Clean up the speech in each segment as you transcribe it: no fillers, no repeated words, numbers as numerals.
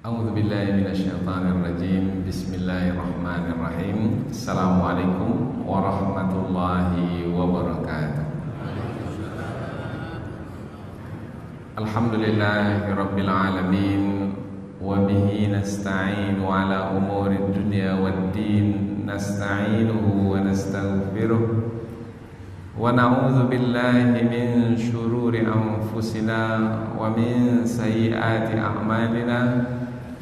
A'udzu billahi minasyaitonir rajim. Bismillahirrahmanirrahim. Assalamualaikum warahmatullahi wabarakatuh. Alhamdulillahirabbil alamin wa bihi nasta'inu ala umurid dunya waddin. Nasta'inuhu wa nastaghfiruh. Wa na'udzu billahi min syururi anfusina wa min sayyiati a'malina.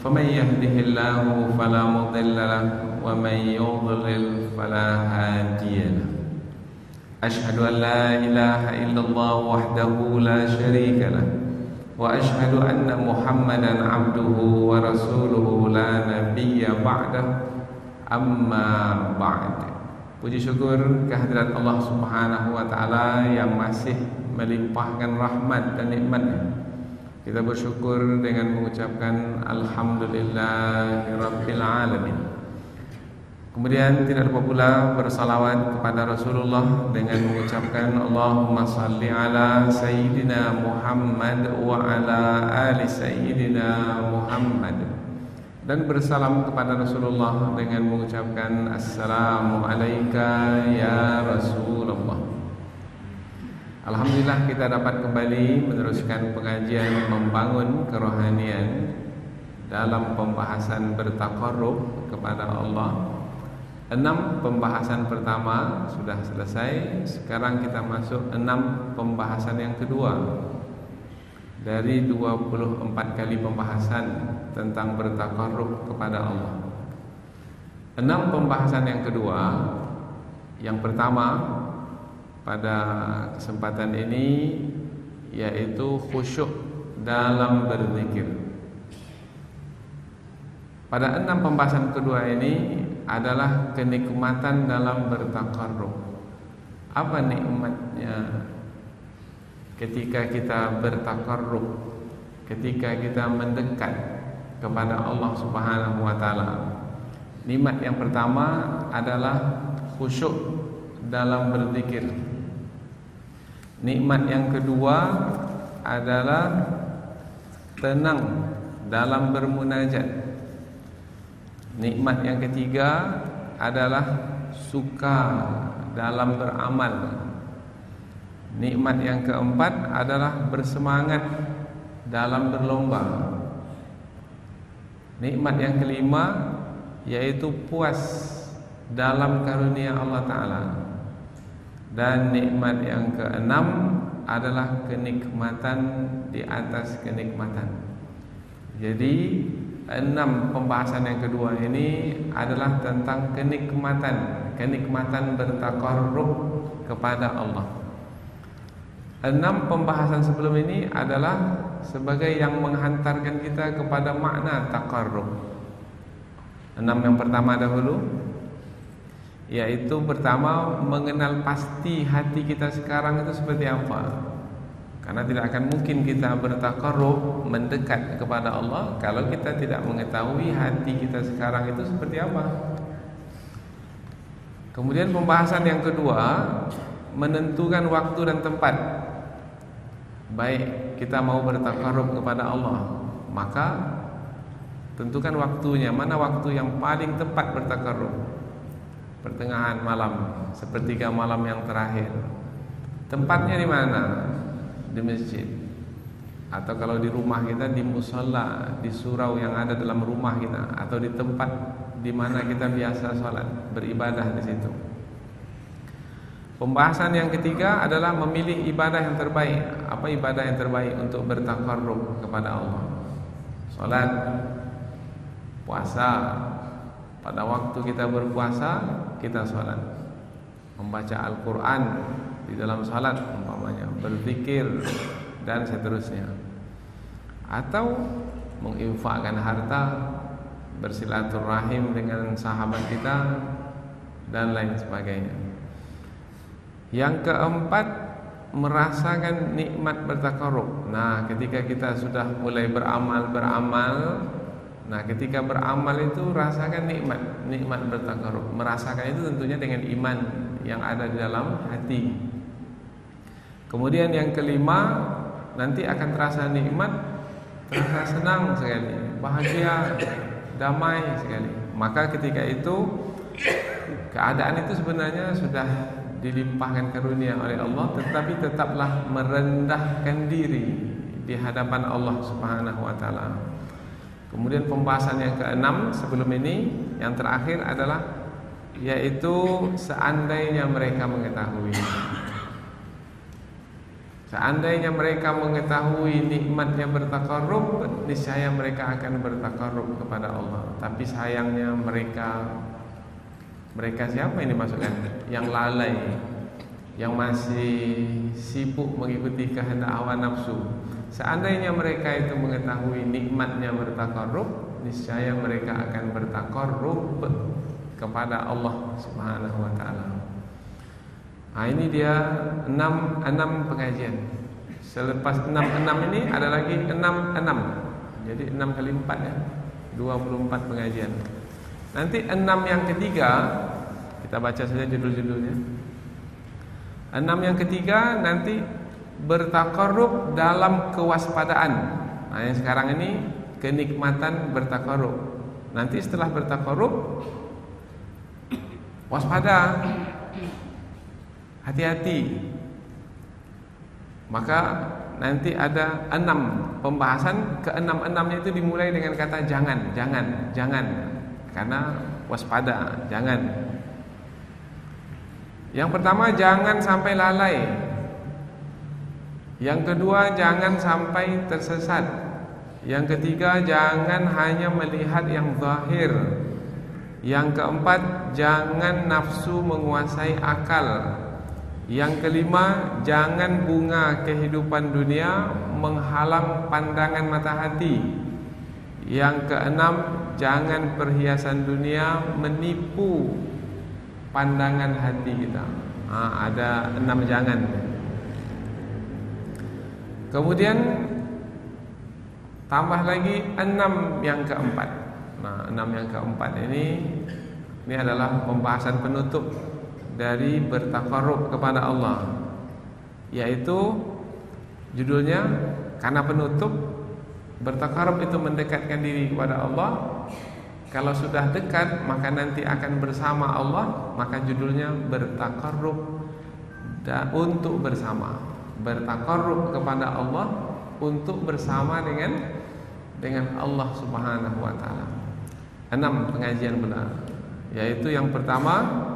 فمن يهده الله فلا مضل له ومن يضلل فلا هادي له أشهد أن لا إله إلا الله وحده لا شريك له وأشهد أن محمدا عبده ورسوله لا نبي بعده أما بعد. Puji syukur kehadirat Allah Subhanahu wa taala yang masih melimpahkan rahmat dan nikmat-Nya. Kita bersyukur dengan mengucapkan Alhamdulillahirabbil alamin. Kemudian tidak lupa pula bersalawat kepada Rasulullah dengan mengucapkan Allahumma salli ala Sayyidina Muhammad wa ala ali Sayyidina Muhammad. Dan bersalam kepada Rasulullah dengan mengucapkan Assalamu alayka ya Rasulullah. Alhamdulillah kita dapat kembali meneruskan pengajian membangun kerohanian dalam pembahasan bertaqarrub kepada Allah. 6 pembahasan pertama sudah selesai. Sekarang kita masuk 6 pembahasan yang kedua dari 24 kali pembahasan tentang bertaqarrub kepada Allah. 6 pembahasan yang kedua. Yang pertama pada kesempatan ini yaitu khusyuk dalam berzikir. Pada 6 pembahasan kedua ini adalah kenikmatan dalam bertaqarrub. Apa nikmatnya ketika kita bertaqarrub, ketika kita mendekat kepada Allah Subhanahu wa taala? Nikmat yang pertama adalah khusyuk dalam berzikir. Nikmat yang kedua adalah tenang dalam bermunajat. Nikmat yang ketiga adalah suka dalam beramal. Nikmat yang keempat adalah bersemangat dalam berlomba. Nikmat yang kelima yaitu puas dalam karunia Allah Ta'ala. Dan nikmat yang keenam adalah kenikmatan di atas kenikmatan. Jadi 6 pembahasan yang kedua ini adalah tentang kenikmatan bertaqarrub kepada Allah. 6 pembahasan sebelum ini adalah sebagai yang menghantarkan kita kepada makna taqarrub. 6 yang pertama dahulu, yaitu pertama mengenal pasti hati kita sekarang itu seperti apa. Karena tidak akan mungkin kita bertaqarrub, mendekat kepada Allah kalau kita tidak mengetahui hati kita sekarang itu seperti apa. Kemudian pembahasan yang kedua, menentukan waktu dan tempat. Baik kita mau bertaqarrub kepada Allah, maka tentukan waktunya. Mana waktu yang paling tepat bertaqarrub? Pertengahan malam, sepertiga malam yang terakhir. Tempatnya di mana? Di masjid. Atau kalau di rumah kita, di musholla, di surau yang ada dalam rumah kita, atau di tempat di mana kita biasa sholat, beribadah di situ. Pembahasan yang ketiga adalah memilih ibadah yang terbaik. Apa ibadah yang terbaik untuk bertaqarrub kepada Allah? Sholat, puasa. Pada waktu kita berpuasa, kita sholat, membaca Al-Quran di dalam sholat umpamanya, berzikir dan seterusnya. Atau menginfakkan harta, bersilaturahim dengan sahabat kita dan lain sebagainya. Yang keempat, merasakan nikmat bertaqarrub. Nah, ketika kita sudah mulai beramal, nah ketika beramal itu rasakan nikmat bertaqarrub. Merasakan itu tentunya dengan iman yang ada di dalam hati. Kemudian yang kelima, nanti akan terasa nikmat, terasa senang sekali. bahagia, damai sekali. Maka ketika itu keadaan itu sebenarnya sudah dilimpahkan karunia oleh Allah, tetapi tetaplah merendahkan diri di hadapan Allah Subhanahu wa taala. Kemudian pembahasan yang keenam sebelum ini, yang terakhir adalah yaitu seandainya mereka mengetahui. Seandainya mereka mengetahui nikmatnya bertakarrub, niscaya mereka akan bertakarrub kepada Allah. Tapi sayangnya mereka siapa ini maksudnya? Yang lalai, yang masih sibuk mengikuti kehendak hawa nafsu. Seandainya mereka itu mengetahui nikmatnya bertakarrub, niscaya mereka akan bertakarrub kepada Allah Subhanahu wa taala. Ini dia 6 pengajian. Selepas 6 ini ada lagi 6. Jadi 6 kali 4 ya. 24 pengajian. Nanti 6 yang ketiga, kita baca saja judul-judulnya. 6 yang ketiga nanti bertakarrub dalam kewaspadaan. Yang sekarang ini kenikmatan bertakarrub. Nanti setelah bertakarrub, waspada, hati-hati. Maka nanti ada 6 pembahasan. Ke-6-nya itu dimulai dengan kata jangan. Karena waspada, jangan. Yang pertama, jangan sampai lalai. Yang kedua, jangan sampai tersesat. Yang ketiga, jangan hanya melihat yang zahir. Yang keempat, jangan nafsu menguasai akal. Yang kelima, jangan bunga kehidupan dunia menghalang pandangan mata hati. Yang keenam, jangan perhiasan dunia menipu pandangan hati kita. Ada 6 jangan. Kemudian tambah lagi 6 yang keempat. 6 yang keempat ini adalah pembahasan penutup dari bertakarrub kepada Allah, yaitu judulnya karena penutup. Bertakarrub itu mendekatkan diri kepada Allah. Kalau sudah dekat maka nanti akan bersama Allah. Maka judulnya bertakarrub untuk bersama. Bertakarrub kepada Allah untuk bersama dengan Allah Subhanahu wa taala. 6 pengajian pula. Yaitu yang pertama,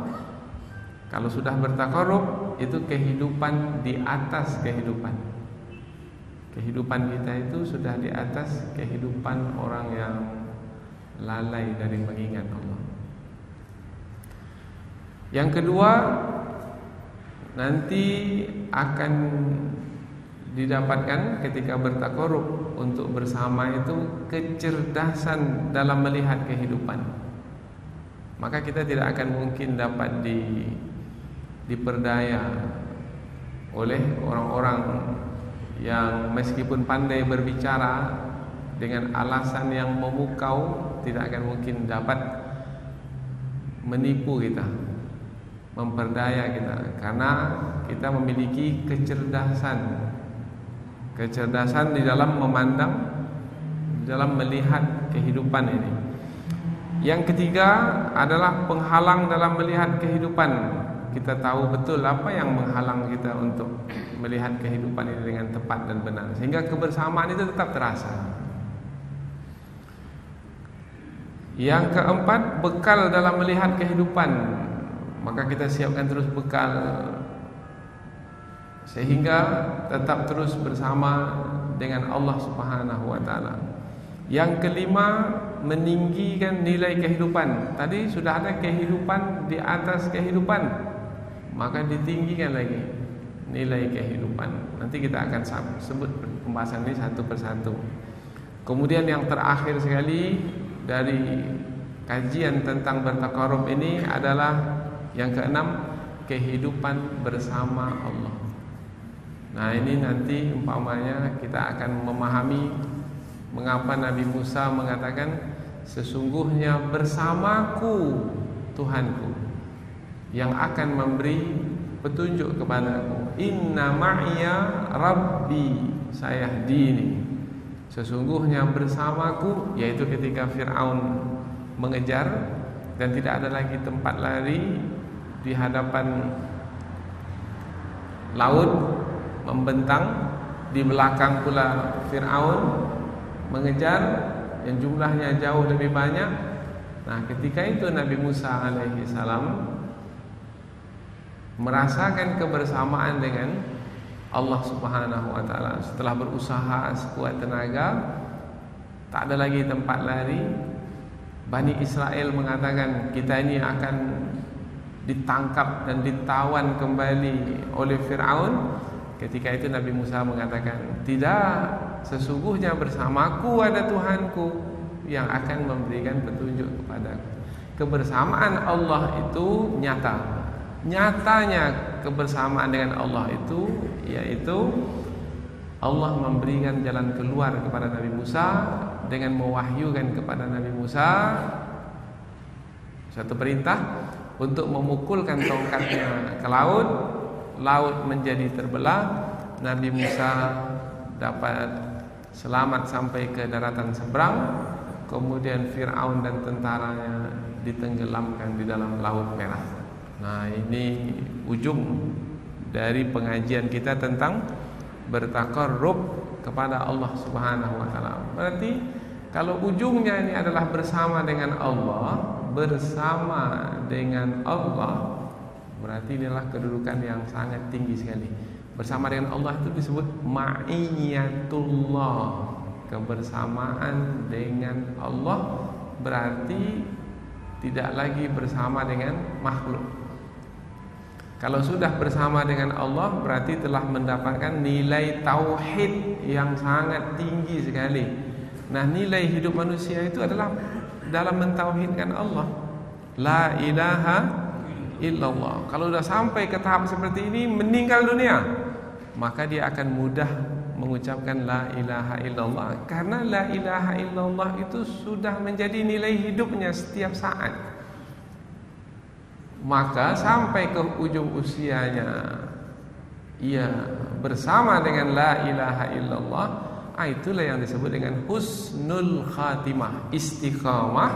kalau sudah bertakarrub itu kehidupan di atas kehidupan. Kehidupan kita itu sudah di atas kehidupan orang yang lalai dari mengingat Allah. Yang kedua, nanti akan didapatkan ketika bertakarrub untuk bersama itu kecerdasan dalam melihat kehidupan. Maka kita tidak akan mungkin dapat diperdaya oleh orang-orang yang meskipun pandai berbicara dengan alasan yang memukau, tidak akan mungkin dapat menipu kita, memperdaya kita, karena kita memiliki kecerdasan di dalam memandang, di dalam melihat kehidupan ini. Yang ketiga adalah penghalang dalam melihat kehidupan. Kita tahu betul apa yang menghalang kita untuk melihat kehidupan ini dengan tepat dan benar, sehingga kebersamaan itu tetap terasa. Yang keempat, bekal dalam melihat kehidupan. Maka kita siapkan terus bekal sehingga tetap terus bersama dengan Allah Subhanahu wa taala. Yang kelima, meninggikan nilai kehidupan. Tadi sudah ada kehidupan di atas kehidupan, maka ditinggikan lagi nilai kehidupan. Nanti kita akan sebut pembahasan ini satu persatu. Kemudian yang terakhir sekali dari kajian tentang bertakarrub ini adalah yang keenam, kehidupan bersama Allah. Nah, ini nanti umpamanya kita akan memahami mengapa Nabi Musa mengatakan sesungguhnya bersamaku Tuhanku yang akan memberi petunjuk kepadaku. Inna ma'iya rabbi sayahdini. sesungguhnya bersamaku, yaitu ketika Fir'aun mengejar dan tidak ada lagi tempat lari di hadapan laut membentang, di belakang pula Fir'aun mengejar yang jumlahnya jauh lebih banyak. Nah, ketika itu Nabi Musa alaihi salam merasakan kebersamaan dengan Allah Subhanahu wa taala. Setelah berusaha sekuat tenaga, tak ada lagi tempat lari. Bani Israel mengatakan, kita ini akan ditangkap dan ditawan kembali oleh Fir'aun. Ketika itu Nabi Musa mengatakan, tidak, sesungguhnya bersamaku ada Tuhanku yang akan memberikan petunjuk kepadaku. Kebersamaan Allah itu nyata. Nyatanya kebersamaan dengan Allah itu, yaitu Allah memberikan jalan keluar kepada Nabi Musa dengan mewahyukan kepada Nabi Musa satu perintah untuk memukulkan tongkatnya ke laut. Laut menjadi terbelah. Nabi Musa dapat selamat sampai ke daratan seberang. Kemudian Fir'aun dan tentaranya ditenggelamkan di dalam Laut Merah. Nah, ini ujung dari pengajian kita tentang bertaqarrub kepada Allah Subhanahu wa taala. Berarti kalau ujungnya ini adalah bersama dengan Allah, berarti inilah kedudukan yang sangat tinggi sekali. Bersama dengan Allah itu disebut ma'iyatullah, kebersamaan dengan Allah, berarti tidak lagi bersama dengan makhluk. Kalau sudah bersama dengan Allah, berarti telah mendapatkan nilai tauhid yang sangat tinggi sekali. Nah, nilai hidup manusia itu adalah dalam mentauhidkan Allah. La ilaha illallah. Kalau sudah sampai ke tahap seperti ini, meninggal dunia, maka dia akan mudah mengucapkan la ilaha illallah, karena la ilaha illallah itu sudah menjadi nilai hidupnya setiap saat. Maka sampai ke ujung usianya ia bersama dengan la ilaha illallah. Itulah yang disebut dengan husnul khatimah, istiqamah,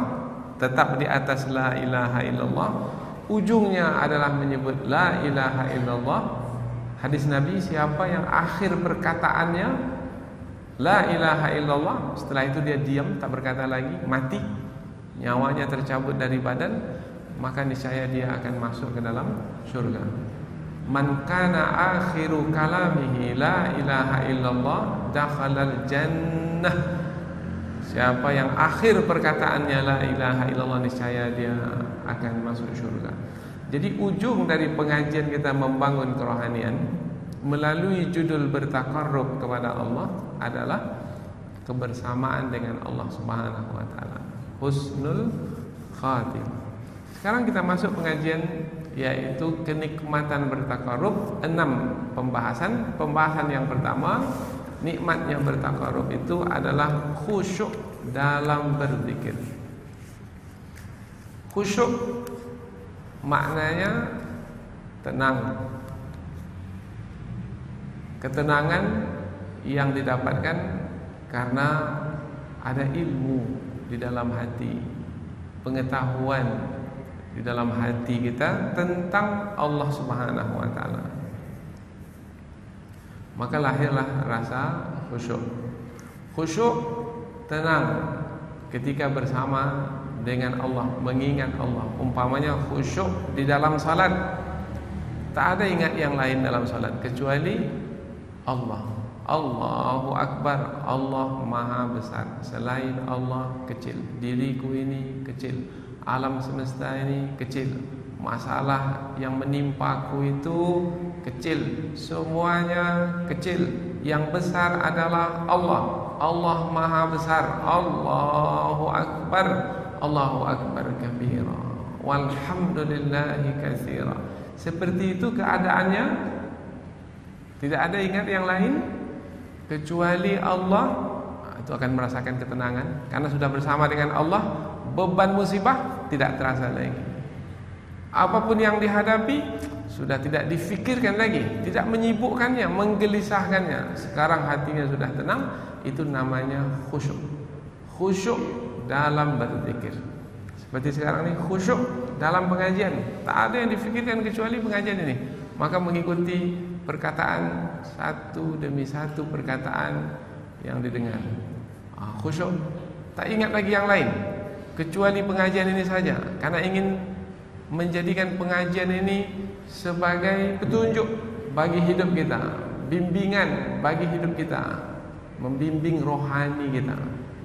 tetap di atas la ilaha illallah. Ujungnya adalah menyebut la ilaha illallah. Hadis Nabi, siapa yang akhir perkataannya la ilaha illallah, setelah itu dia diam, tak berkata lagi, mati, nyawanya tercabut dari badan, maka niscaya dia akan masuk ke dalam surga. Man kana akhiru kalamihi la ilaha illallah dakhalal jannah. Siapa yang akhir perkataannya la ilaha illallah, niscaya dia akan masuk surga. Jadi ujung dari pengajian kita membangun kerohanian melalui judul bertaqarrub kepada Allah adalah kebersamaan dengan Allah Subhanahu wa taala. Husnul khatimah. Sekarang kita masuk pengajian, yaitu kenikmatan bertaqarrub. 6 pembahasan. Pembahasan yang pertama, nikmatnya bertaqarrub itu adalah khusyuk dalam berzikir. Khusyuk maknanya tenang. Ketenangan yang didapatkan karena ada ilmu di dalam hati, pengetahuan di dalam hati kita tentang Allah Subhanahu wa taala. Maka lahirlah rasa khusyuk. Khusyuk, tenang ketika bersama dengan Allah, mengingat Allah. Umpamanya khusyuk di dalam salat, tak ada ingat yang lain dalam salat kecuali Allah. Allahu Akbar, Allah Maha Besar. Selain Allah kecil. Diriku ini kecil, alam semesta ini kecil, masalah yang menimpaku itu kecil, semuanya kecil. Yang besar adalah Allah. Allah Maha Besar. Allahu Akbar, Allahu Akbar kabira, walhamdulillahi katsira. Seperti itu keadaannya, tidak ada ingat yang lain kecuali Allah. Itu akan merasakan ketenangan karena sudah bersama dengan Allah. Beban musibah tidak terasa lagi. Apapun yang dihadapi sudah tidak difikirkan lagi, tidak menyibukkannya, menggelisahkannya. Sekarang hatinya sudah tenang itu namanya khusyuk. Khusyuk dalam berzikir. Seperti sekarang ini khusyuk dalam pengajian. Tak ada yang difikirkan kecuali pengajian ini. Maka mengikuti perkataan satu demi satu perkataan yang didengar. Khusyuk, tak ingat lagi yang lain kecuali pengajian ini saja. Karena ingin menjadikan pengajian ini sebagai petunjuk bagi hidup kita, bimbingan bagi hidup kita, membimbing rohani kita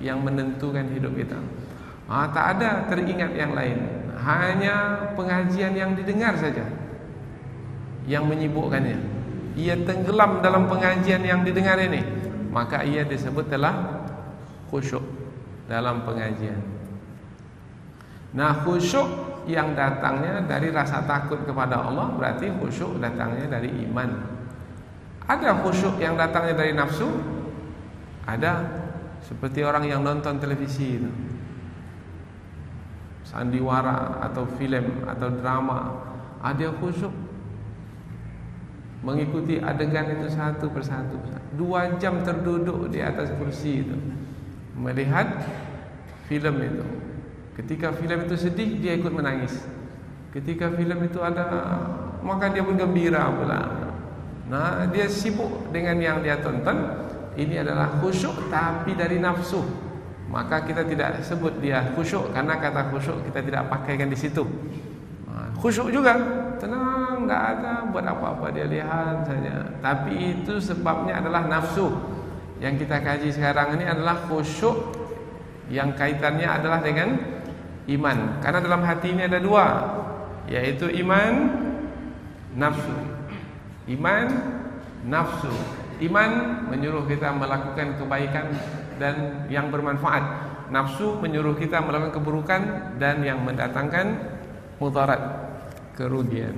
yang menentukan hidup kita. Tak ada teringat yang lain, hanya pengajian yang didengar saja yang menyibukkannya. Ia tenggelam dalam pengajian yang didengar ini, maka ia disebut telah khusyuk dalam pengajian. Nah, khusyuk yang datangnya dari rasa takut kepada Allah berarti khusyuk datangnya dari iman. Ada khusyuk yang datangnya dari nafsu? Ada, seperti orang yang nonton televisi itu, sandiwara atau film atau drama, ada khusyuk mengikuti adegan itu satu persatu. 2 jam terduduk di atas kursi itu melihat film itu. Ketika film itu sedih, dia ikut menangis. Ketika film itu ada, maka dia pun gembira pula. Nah, dia sibuk dengan yang dia tonton. Ini adalah khusyuk tapi dari nafsu. Maka kita tidak sebut dia khusyuk, karena kata khusyuk kita tidak pakaikan di situ. Khusyuk juga, tenang, tidak ada buat apa-apa, dia lihat saja. Tapi itu sebabnya adalah nafsu. Yang kita kaji sekarang ini adalah khusyuk yang kaitannya adalah dengan iman. Karena dalam hati ini ada 2, yaitu iman, nafsu. Iman, nafsu. Iman menyuruh kita melakukan kebaikan dan yang bermanfaat. Nafsu menyuruh kita melakukan keburukan dan yang mendatangkan mudarat, kerugian.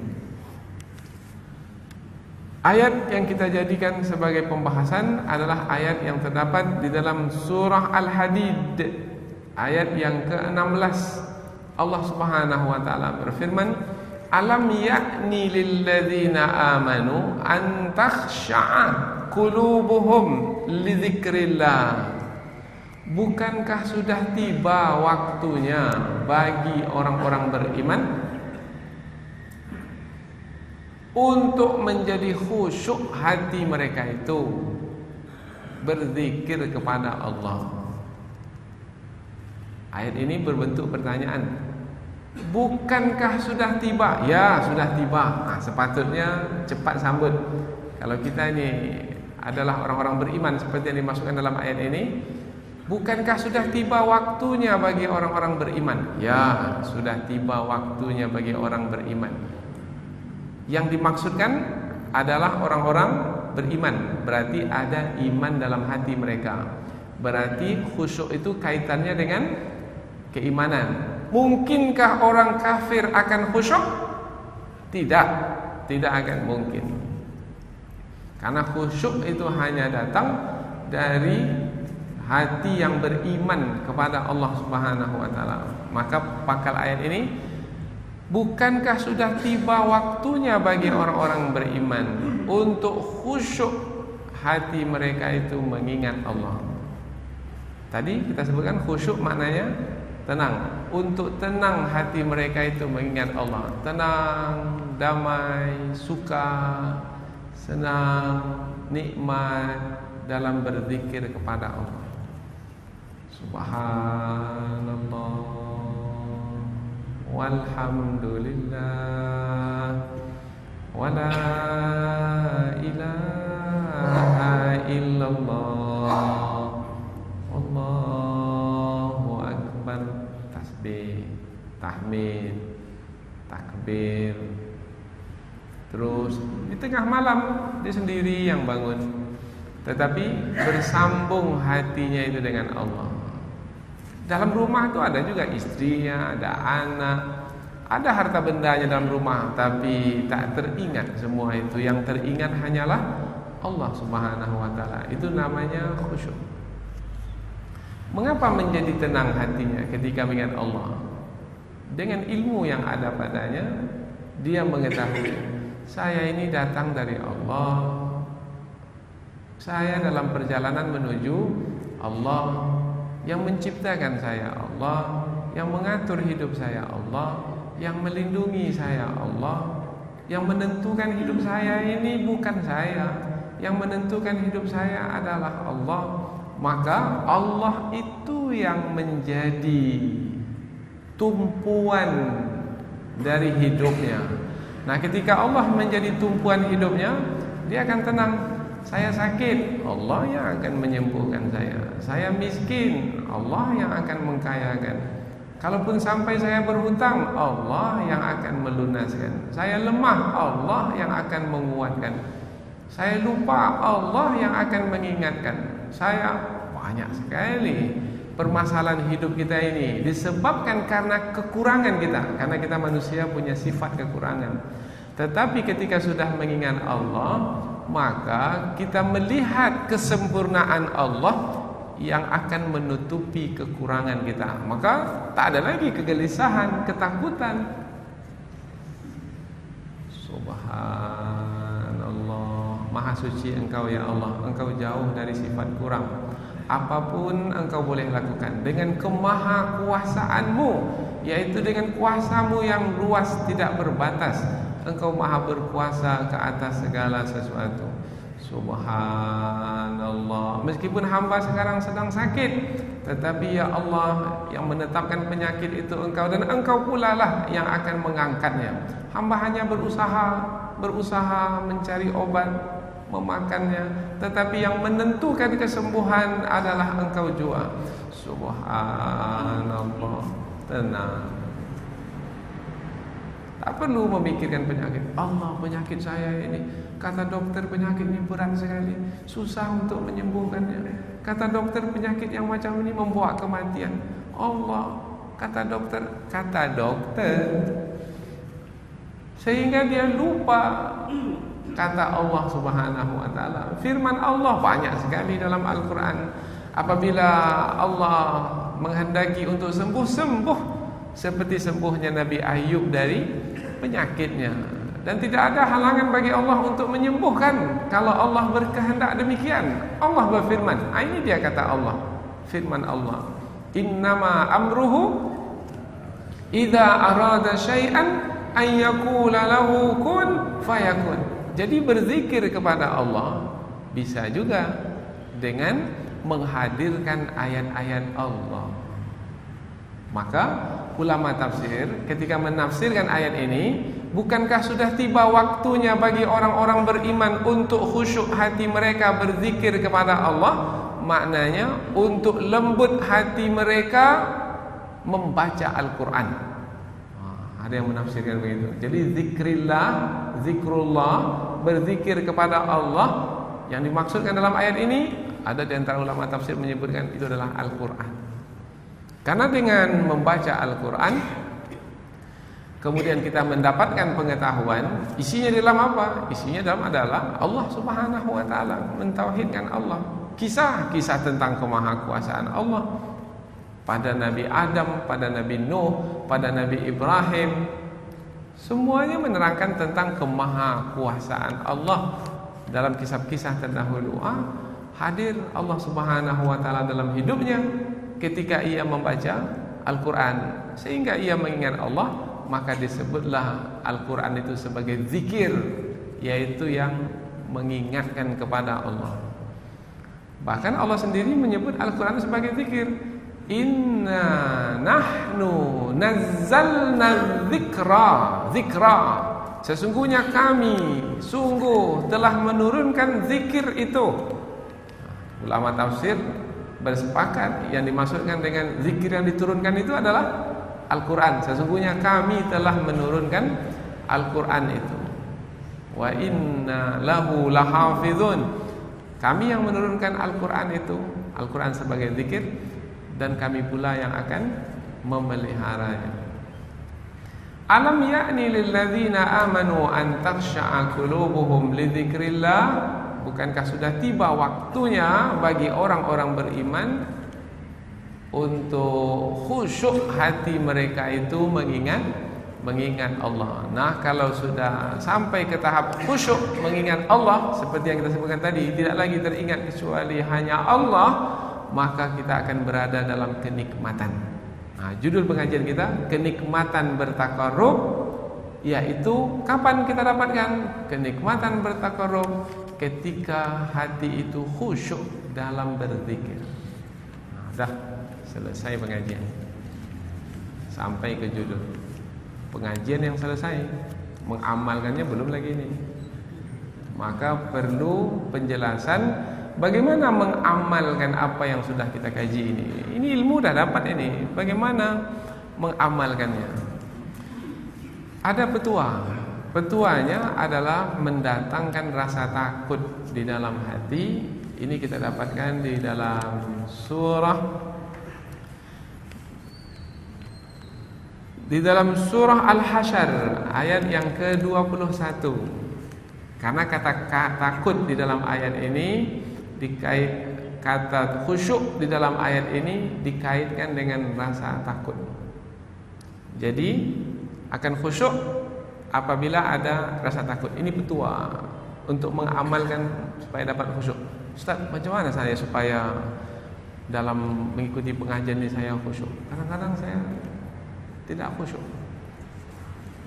Ayat yang kita jadikan sebagai pembahasan adalah ayat yang terdapat di dalam surah Al-Hadid, ayat yang ke-16. Allah Subhanahu wa taala berfirman, "Alam ya'ni lil ladzina amanu an takhsha'a qulubuhum li dzikrillah." Bukankah sudah tiba waktunya bagi orang-orang beriman untuk menjadi khusyuk hati mereka itu berzikir kepada Allah? Ayat ini berbentuk pertanyaan. Bukankah sudah tiba? Ya, sudah tiba. Sepatutnya cepat sambut. Kalau kita ini adalah orang-orang beriman seperti yang dimasukkan dalam ayat ini, bukankah sudah tiba waktunya bagi orang-orang beriman? Ya, sudah tiba waktunya bagi orang beriman. Yang dimaksudkan adalah orang-orang beriman, berarti ada iman dalam hati mereka. Berarti khusyuk itu kaitannya dengan keimanan. Mungkinkah orang kafir akan khusyuk? Tidak, tidak akan mungkin. Karena khusyuk itu hanya datang dari hati yang beriman kepada Allah Subhanahu wa taala. Maka pangkal ayat ini, bukankah sudah tiba waktunya bagi orang-orang beriman untuk khusyuk hati mereka itu mengingat Allah. Tadi kita sebutkan khusyuk maknanya tenang. Untuk tenang hati mereka itu mengingat Allah. Tenang, damai, suka, senang, nikmat dalam berzikir kepada Allah. Subhanallah walhamdulillah wala ilaha illallah wallahu akbar. Tasbih, tahmid, takbir. Terus di tengah malam dia sendiri yang bangun, tetapi bersambung hatinya itu dengan Allah. Dalam rumah itu ada juga istrinya, ada anak, ada harta bendanya dalam rumah, tapi tak teringat semua itu. Yang teringat hanyalah Allah Subhanahu wa taala. Itu namanya khusyuk. Mengapa menjadi tenang hatinya ketika mengingat Allah? Dengan ilmu yang ada padanya, dia mengetahui, saya ini datang dari Allah. Saya dalam perjalanan menuju Allah yang menciptakan saya, Allah yang mengatur hidup saya, Allah yang melindungi saya, Allah yang menentukan hidup saya ini bukan saya, yang menentukan hidup saya adalah Allah. Maka Allah itu yang menjadi tumpuan dari hidupnya. Nah, ketika Allah menjadi tumpuan hidupnya, dia akan tenang. Saya sakit, Allah yang akan menyembuhkan saya. Saya miskin, Allah yang akan mengkayakan. Kalaupun sampai saya berhutang, Allah yang akan melunaskan. Saya lemah, Allah yang akan menguatkan. Saya lupa, Allah yang akan mengingatkan. Saya banyak sekali permasalahan hidup kita ini disebabkan karena kekurangan kita. Karena kita manusia punya sifat kekurangan. Tetapi ketika sudah mengingat Allah, maka kita melihat kesempurnaan Allah yang akan menutupi kekurangan kita. Maka tak ada lagi kegelisahan, ketakutan. Subhanallah, Maha suci Engkau ya Allah. Engkau jauh dari sifat kurang. Apapun Engkau boleh lakukan dengan kemahakuasaanmu, yaitu dengan kuasamu yang luas tidak berbatas. Engkau maha berkuasa ke atas segala sesuatu. Subhanallah. Meskipun hamba sekarang sedang sakit, tetapi ya Allah yang menetapkan penyakit itu Engkau, dan Engkau pula lah yang akan mengangkatnya. Hamba hanya berusaha mencari obat, memakannya, tetapi yang menentukan kesembuhan adalah Engkau jua. Subhanallah. Tenang. Tak perlu memikirkan penyakit. Allah, penyakit saya ini, kata dokter penyakit ini berat sekali, susah untuk menyembuhkannya. Kata dokter penyakit yang macam ini membawa kematian. Allah, kata dokter. Sehingga dia lupa kata Allah Subhanahu wa taala. Firman Allah banyak sekali dalam Al-Qur'an. Apabila Allah menghendaki untuk sembuh, seperti sembuhnya Nabi Ayub dari penyakitnya. Dan tidak ada halangan bagi Allah untuk menyembuhkan kalau Allah berkehendak demikian. Allah berfirman, ini dia kata Allah, firman Allah, innama amruhu idza arada syai'an an yaqula lahu kun fayakun. Jadi berzikir kepada Allah bisa juga dengan menghadirkan ayat-ayat Allah. Maka ulama tafsir ketika menafsirkan ayat ini, bukankah sudah tiba waktunya bagi orang-orang beriman untuk khusyuk hati mereka berzikir kepada Allah? Maknanya untuk lembut hati mereka membaca Al-Quran. Ada yang menafsirkan begitu. Jadi zikrullah, berzikir kepada Allah, yang dimaksudkan dalam ayat ini, ada di antara ulama tafsir menyebutkan itu adalah Al-Quran. Karena dengan membaca Al-Quran, kemudian kita mendapatkan pengetahuan. Isinya dalam apa? Isinya dalam adalah Allah Subhanahu wa ta'ala, mentauhidkan Allah. Kisah-kisah tentang kemahakuasaan Allah pada Nabi Adam, pada Nabi Nuh, pada Nabi Ibrahim. Semuanya menerangkan tentang kemahakuasaan Allah. Dalam kisah-kisah terdahulu hadir Allah Subhanahu wa ta'ala dalam hidupnya ketika ia membaca Al-Quran, sehingga ia mengingat Allah, maka disebutlah Al-Quran itu sebagai zikir, yaitu yang mengingatkan kepada Allah. Bahkan Allah sendiri menyebut Al-Quran sebagai zikir. Inna nahnu nazzalna zikra. Sesungguhnya kami sungguh telah menurunkan zikir itu. Ulama tafsir bersepakat yang dimaksudkan dengan zikir yang diturunkan itu adalah Al-Quran. Sesungguhnya kami telah menurunkan Al-Quran itu. Wa inna lahu lahafizun. Kami yang menurunkan Al-Quran itu, Al-Quran sebagai zikir, dan kami pula yang akan memeliharanya. Alam ya'ni lilladzina amanu an takhsha'a qulubuhum li dzikrillah. Bukankah sudah tiba waktunya bagi orang-orang beriman untuk khusyuk hati mereka itu mengingat Allah. Nah, kalau sudah sampai ke tahap khusyuk mengingat Allah, seperti yang kita sebutkan tadi, tidak lagi teringat kecuali hanya Allah, maka kita akan berada dalam kenikmatan. Nah, judul pengajian kita kenikmatan bertakarrub, yaitu kapan kita dapatkan kenikmatan bertakarrub? Ketika hati itu khusyuk dalam berzikir. Nah, dah selesai pengajian. Sampai ke judul. Pengajian yang selesai, mengamalkannya belum lagi ini. Maka perlu penjelasan bagaimana mengamalkan apa yang sudah kita kaji ini. Ini ilmu dah dapat ini. Bagaimana mengamalkannya? Ada petua. Petuanya adalah mendatangkan rasa takut di dalam hati. Ini kita dapatkan di dalam surah Al-Hasyr ayat yang ke-21. Karena kata takut di dalam ayat ini kata khusyuk di dalam ayat ini dikaitkan dengan rasa takut. Jadi akan khusyuk apabila ada rasa takut. Ini petua untuk mengamalkan supaya dapat khusyuk. Ustaz, macam mana saya supaya dalam mengikuti pengajian ini saya khusyuk? Kadang-kadang saya tidak khusyuk.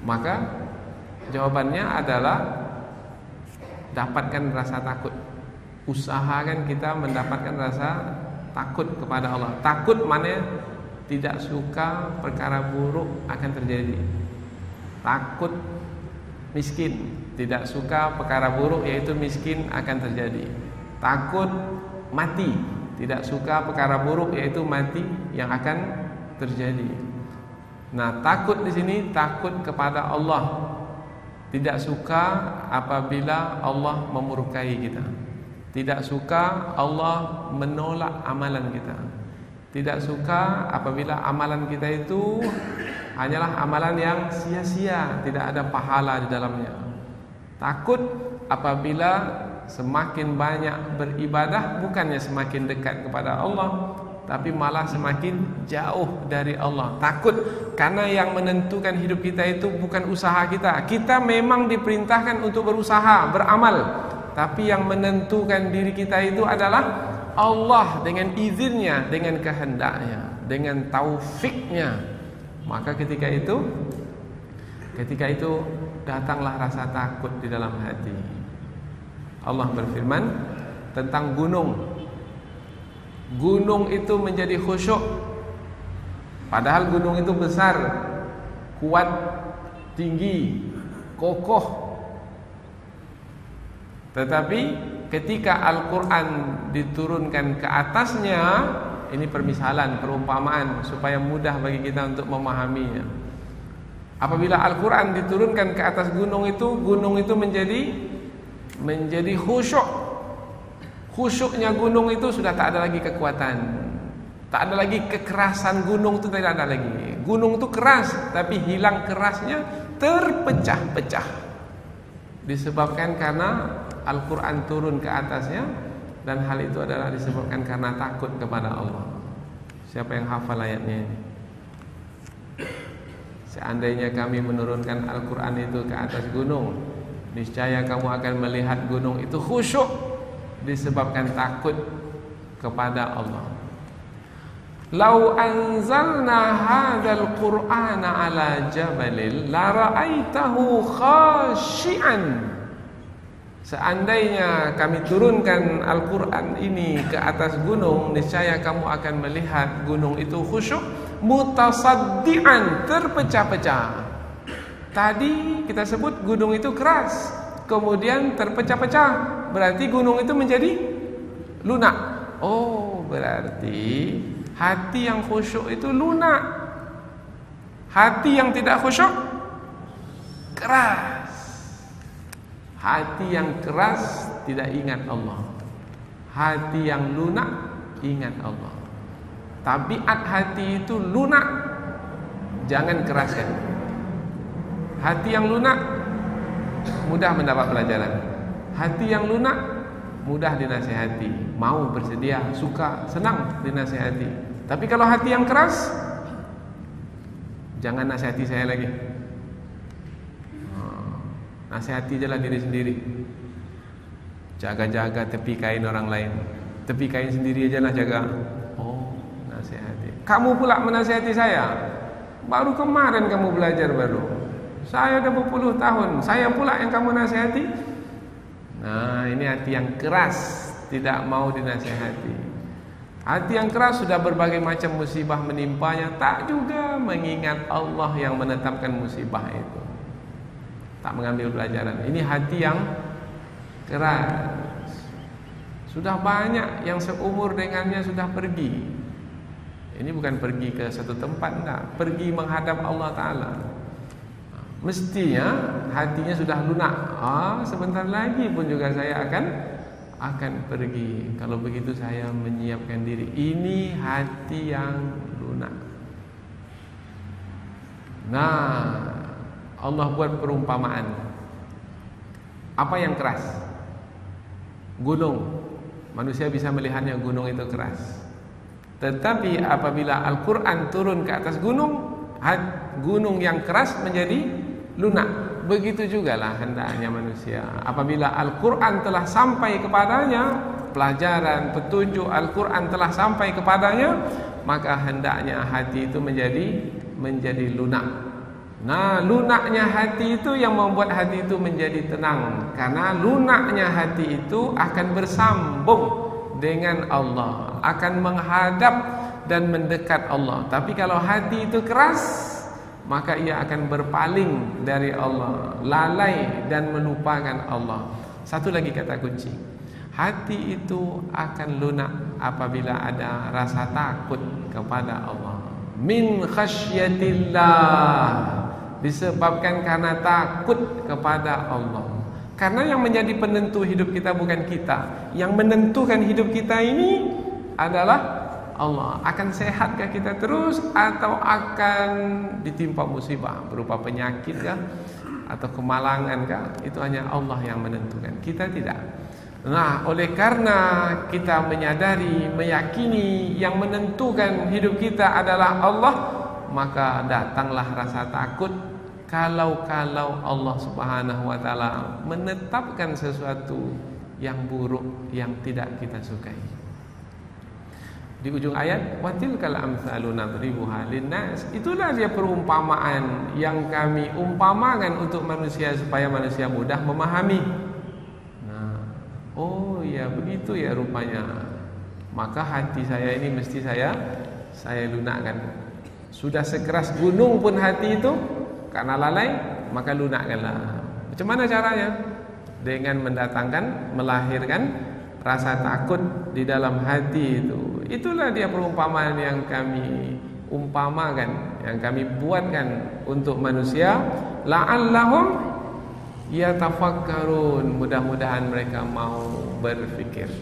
Maka jawabannya adalah dapatkan rasa takut. Usahakan kita mendapatkan rasa takut kepada Allah. Takut mana tidak suka perkara buruk akan terjadi. Takut miskin, tidak suka perkara buruk yaitu miskin akan terjadi. Takut mati, tidak suka perkara buruk yaitu mati yang akan terjadi. Nah, takut di sini takut kepada Allah. Tidak suka apabila Allah memurkai kita. Tidak suka Allah menolak amalan kita. Tidak suka apabila amalan kita itu hanyalah amalan yang sia-sia, tidak ada pahala di dalamnya. Takut apabila semakin banyak beribadah bukannya semakin dekat kepada Allah, tapi malah semakin jauh dari Allah. Takut karena yang menentukan hidup kita itu bukan usaha kita. Kita memang diperintahkan untuk berusaha, beramal, tapi yang menentukan diri kita itu adalah Allah dengan izinnya, dengan kehendaknya, dengan taufiknya. Maka ketika itu datanglah rasa takut di dalam hati. Allah berfirman tentang gunung. Gunung itu menjadi khusyuk, padahal gunung itu besar, kuat, tinggi, kokoh. Tetapi ketika Al-Quran diturunkan ke atasnya, ini permisalan, perumpamaan supaya mudah bagi kita untuk memahaminya. Apabila Al-Quran diturunkan ke atas gunung itu menjadi khusyuk. Khusyuknya gunung itu sudah tak ada lagi kekuatan, tak ada lagi kekerasan gunung itu, tidak ada lagi. Gunung itu keras, tapi hilang kerasnya, terpecah-pecah. Disebabkan karena Al-Quran turun ke atasnya, dan hal itu adalah disebabkan karena takut kepada Allah. Siapa yang hafal ayatnya ini? Seandainya kami menurunkan Al-Quran itu ke atas gunung, niscaya kamu akan melihat gunung itu khusyuk, disebabkan takut kepada Allah. Lau anzalna hadzal Qur'ana ala jabalin la ra'aitahu khashi'an. Seandainya kami turunkan Al-Quran ini ke atas gunung, niscaya kamu akan melihat gunung itu khusyuk, mutasaddian, terpecah-pecah. Tadi kita sebut gunung itu keras, kemudian terpecah-pecah, berarti gunung itu menjadi lunak. Oh, berarti hati yang khusyuk itu lunak. Hati yang tidak khusyuk keras. Hati yang keras tidak ingat Allah. Hati yang lunak ingat Allah. Tabiat hati itu lunak, jangan keraskan. Hati yang lunak mudah mendapat pelajaran. Hati yang lunak mudah dinasihati, mau, bersedia, suka, senang dinasihati. Tapi kalau hati yang keras, jangan nasihati saya lagi. Nasihati jelah diri sendiri. Jaga-jaga tepi kain orang lain, tepi kain sendiri aja lah jaga. Oh, nasihati. Kamu pula menasihati saya. Baru kemarin kamu belajar baru. Saya udah berpuluh tahun. Saya pula yang kamu nasihati. Nah, ini hati yang keras, tidak mau dinasihati. Hati yang keras sudah berbagai macam musibah menimpanya, tak juga mengingat Allah yang menetapkan musibah itu. Tak mengambil pelajaran. Ini hati yang keras. Sudah banyak yang seumur dengannya sudah pergi. Ini bukan pergi ke satu tempat, enggak. Pergi menghadap Allah Ta'ala. Mestinya hatinya sudah lunak. Sebentar lagi pun juga saya akan pergi. Kalau begitu saya menyiapkan diri. Ini hati yang lunak. Nah, Allah buat perumpamaan. Apa yang keras? Gunung. Manusia bisa melihatnya gunung itu keras. Tetapi apabila Al-Quran turun ke atas gunung, gunung yang keras menjadi lunak. Begitu jugalah hendaknya manusia. Apabila Al-Quran telah sampai kepadanya, pelajaran, petunjuk Al-Quran telah sampai kepadanya, maka hendaknya hati itu menjadi lunak. Nah, lunaknya hati itu yang membuat hati itu menjadi tenang. Karena lunaknya hati itu akan bersambung dengan Allah, akan menghadap dan mendekat Allah. Tapi kalau hati itu keras, maka ia akan berpaling dari Allah, lalai dan melupakan Allah. Satu lagi kata kunci, hati itu akan lunak apabila ada rasa takut kepada Allah. Min khasyatillah, disebabkan karena takut kepada Allah. Karena yang menjadi penentu hidup kita bukan kita. Yang menentukan hidup kita ini adalah Allah. Akan sehatkah kita terus atau akan ditimpa musibah berupa penyakit kah atau kemalangan kah? Itu hanya Allah yang menentukan, kita tidak. Nah, oleh karena kita menyadari, meyakini yang menentukan hidup kita adalah Allah, maka datanglah rasa takut kalau Allah Subhanahu wa taala menetapkan sesuatu yang buruk yang tidak kita sukai. Di ujung ayat, watilkal amsalu nadribuha linnas, itulah dia perumpamaan yang kami umpamakan untuk manusia supaya manusia mudah memahami. Nah, oh ya begitu ya rupanya. Maka hati saya ini mesti saya lunakkan. Sudah sekeras gunung pun hati itu, karena lalai, maka lunakkanlah. Macam mana caranya? Dengan melahirkan rasa takut di dalam hati itu. Itulah dia perumpamaan yang kami umpamakan, yang kami buatkan untuk manusia, la'allahum yatafakkarun, mudah-mudahan mereka mau berfikir.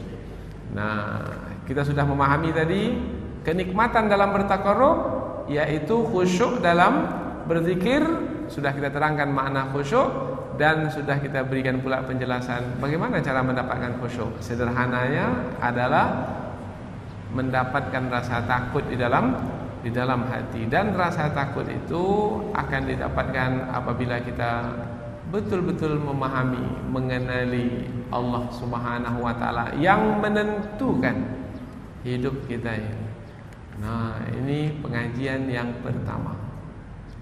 Nah, kita sudah memahami tadi kenikmatan dalam bertakarrub, yaitu khusyuk dalam berzikir. Sudah kita terangkan makna khusyuk dan sudah kita berikan pula penjelasan bagaimana cara mendapatkan khusyuk. Sederhananya adalah mendapatkan rasa takut di dalam hati, dan rasa takut itu akan didapatkan apabila kita betul-betul memahami, mengenali Allah Subhanahu wa taala yang menentukan hidup kita ini. Nah, ini pengajian yang pertama,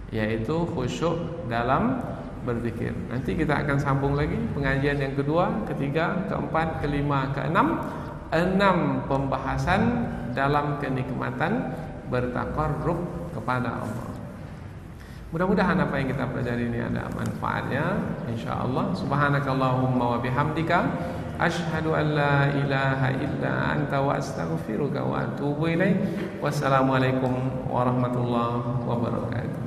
yaitu khusyuk dalam berzikir. Nanti kita akan sambung lagi pengajian yang kedua, ketiga, keempat, kelima, keenam. 6 pembahasan dalam kenikmatan bertakarrub kepada Allah. Mudah-mudahan apa yang kita pelajari ini ada manfaatnya, insyaallah. Subhanakallahumma wa bihamdika asyhadu an la ilaha illa anta wa astaghfiruka wa atubu ilaik. Wassalamualaikum warahmatullahi wabarakatuh.